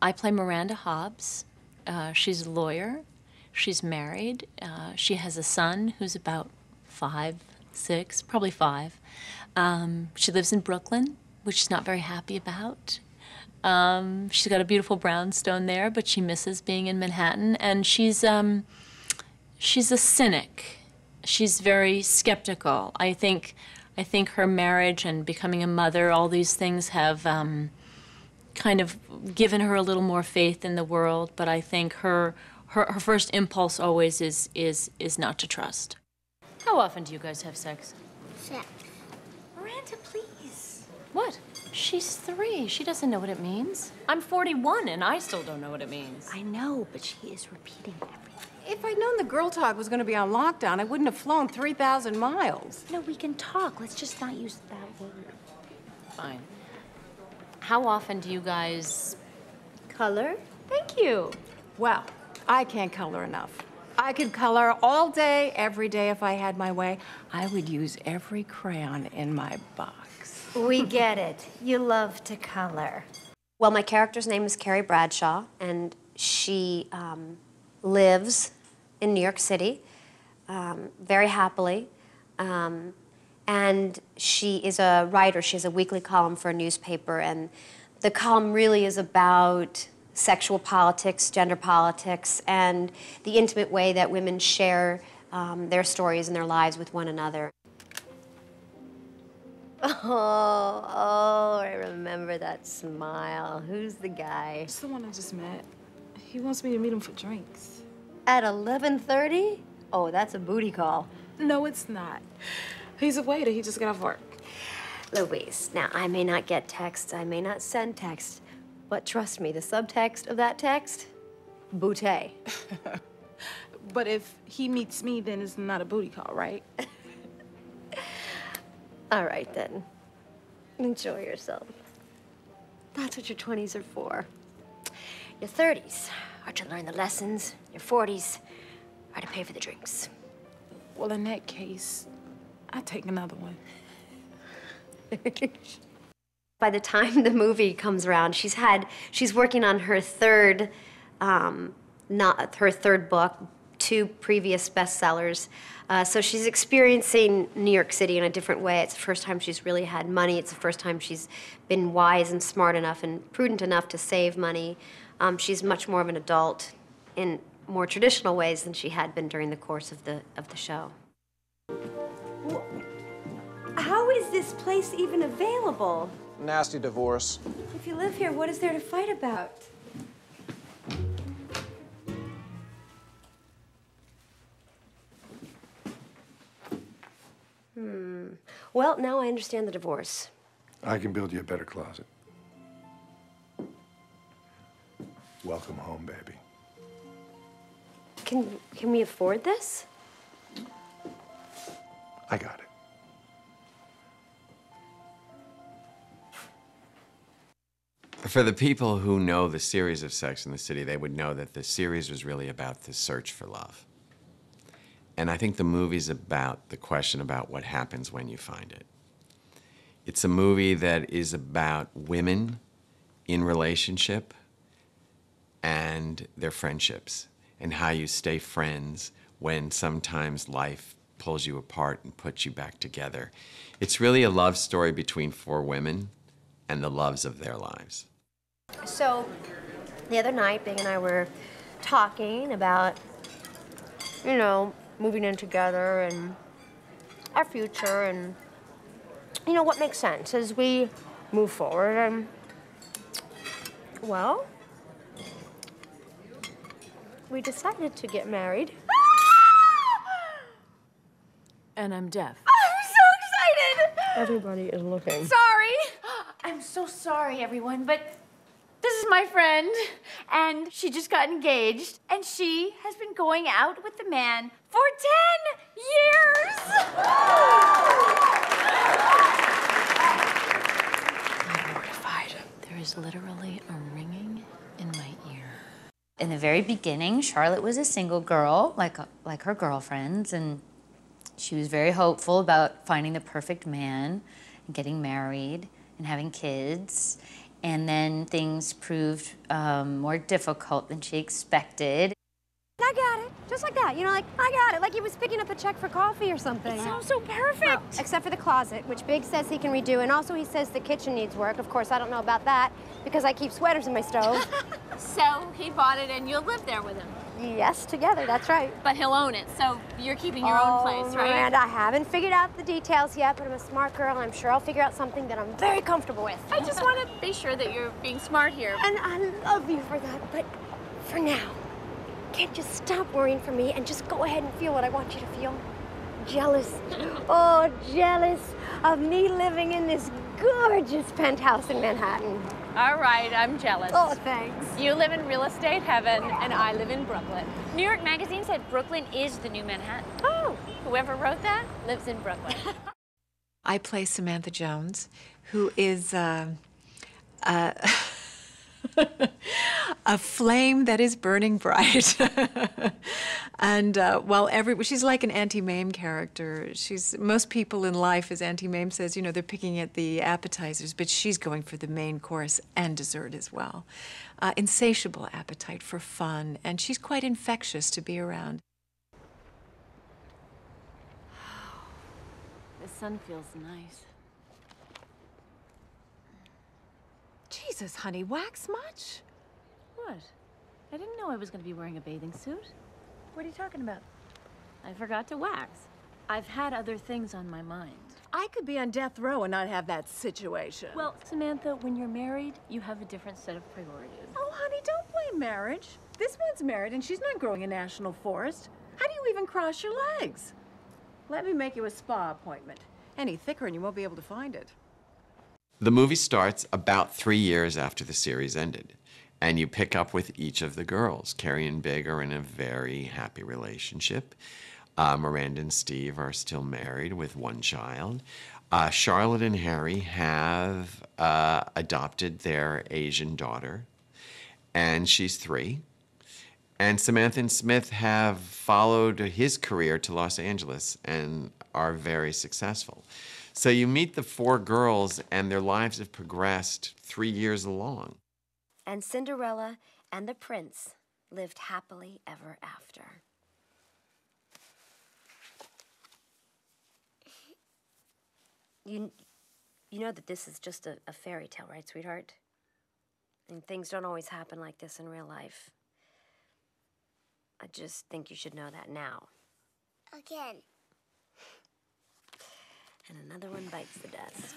I play Miranda Hobbes. She's a lawyer. She's married. She has a son who's about 5, 6, probably 5. She lives in Brooklyn, which she's not very happy about. She's got a beautiful brownstone there, but she misses being in Manhattan. And she's a cynic. She's very skeptical. I think her marriage and becoming a mother, all these things have kind of given her a little more faith in the world. But I think her first impulse always is not to trust. How often do you guys have sex? Sex. Miranda, please. What? She's 3. She doesn't know what it means. I'm 41, and I still don't know what it means. I know, but she is repeating everything. If I'd known the girl talk was going to be on lockdown, I wouldn't have flown 3,000 miles. No, we can talk. Let's just not use that word. Fine. How often do you guys... Color? Thank you. Well, I can't color enough. I could color all day, every day if I had my way. I would use every crayon in my box. We get it. You love to color. Well, my character's name is Carrie Bradshaw, and she lives in New York City very happily. And she is a writer. She has a weekly column for a newspaper, and the column really is about sexual politics, gender politics, and the intimate way that women share their stories and their lives with one another. Oh, I remember that smile. Who's the guy? It's the one I just met. He wants me to meet him for drinks. At 11:30? Oh, that's a booty call. No, it's not. He's a waiter. He just got off work. Louise, now, I may not get texts, I may not send texts, but trust me, the subtext of that text, bootay. But if he meets me, then it's not a booty call, right? All right, then. Enjoy yourself. That's what your 20s are for. Your 30s are to learn the lessons. Your 40s are to pay for the drinks. Well, in that case, I'd take another one. By the time the movie comes around, she's working on her third book, 2 previous bestsellers. So she's experiencing New York City in a different way. It's the first time she's really had money. It's the first time she's been wise and smart enough and prudent enough to save money. She's much more of an adult in more traditional ways than she had been during the course of the show. How is this place even available? Nasty divorce. If you live here, what is there to fight about? Well, now I understand the divorce. I can build you a better closet. Welcome home, baby. Can we afford this? I got it. For the people who know the series of Sex and the City, they would know that the series was really about the search for love. And I think the movie's about the question about what happens when you find it. It's a movie that is about women in relationship and their friendships and how you stay friends when sometimes life pulls you apart and puts you back together. It's really a love story between 4 women and the loves of their lives. So, the other night, Big and I were talking about, you know, moving in together and our future and, you know, what makes sense as we move forward. And, well, we decided to get married. And I'm deaf. I'm so excited! Everybody is looking. Sorry! I'm so sorry, everyone, but this is my friend, and she just got engaged, and she has been going out with the man for 10 years! I'm mortified. There is literally a ringing in my ear. In the very beginning, Charlotte was a single girl, like her girlfriends, and she was very hopeful about finding the perfect man and getting married and having kids. And then things proved more difficult than she expected. I got it, just like that. You know, like, I got it, like he was picking up a check for coffee or something. It sounds so perfect. Well, except for the closet, which Big says he can redo, and also he says the kitchen needs work. Of course, I don't know about that, because I keep sweaters in my stove. So he bought it and you'll live there with him. Yes, together, that's right. But he'll own it, so you're keeping your own place, right? Miranda, I haven't figured out the details yet, but I'm a smart girl, and I'm sure I'll figure out something that I'm very comfortable with. I just want to be sure that you're being smart here. And I love you for that, but for now, can't you stop worrying for me and just go ahead and feel what I want you to feel? Jealous. Oh, jealous of me living in this gorgeous penthouse in Manhattan. All right, I'm jealous. Oh, thanks. You live in real estate heaven, and I live in Brooklyn. New York Magazine said Brooklyn is the new Manhattan. Oh. Whoever wrote that lives in Brooklyn. I play Samantha Jones, who is a flame that is burning bright. And she's like an Auntie Mame character. Most people in life, as Auntie Mame says, you know, they're picking at the appetizers, but she's going for the main course and dessert as well. Insatiable appetite for fun, and she's quite infectious to be around. The sun feels nice. Jesus, honey, wax much? What? I didn't know I was going to be wearing a bathing suit. What are you talking about? I forgot to wax. I've had other things on my mind. I could be on death row and not have that situation. Well, Samantha, when you're married, you have a different set of priorities. Oh, honey, don't blame marriage. This one's married and she's not growing a national forest. How do you even cross your legs? Let me make you a spa appointment. Any thicker and you won't be able to find it. The movie starts about 3 years after the series ended, and you pick up with each of the girls. Carrie and Big are in a very happy relationship. Miranda and Steve are still married with one child. Charlotte and Harry have adopted their Asian daughter, and she's 3. And Samantha and Smith have followed his career to Los Angeles and are very successful. So you meet the 4 girls, and their lives have progressed 3 years along. And Cinderella and the prince lived happily ever after. You know that this is just a fairy tale, right, sweetheart? And things don't always happen like this in real life. I just think you should know that now. Again. And another one bites the dust.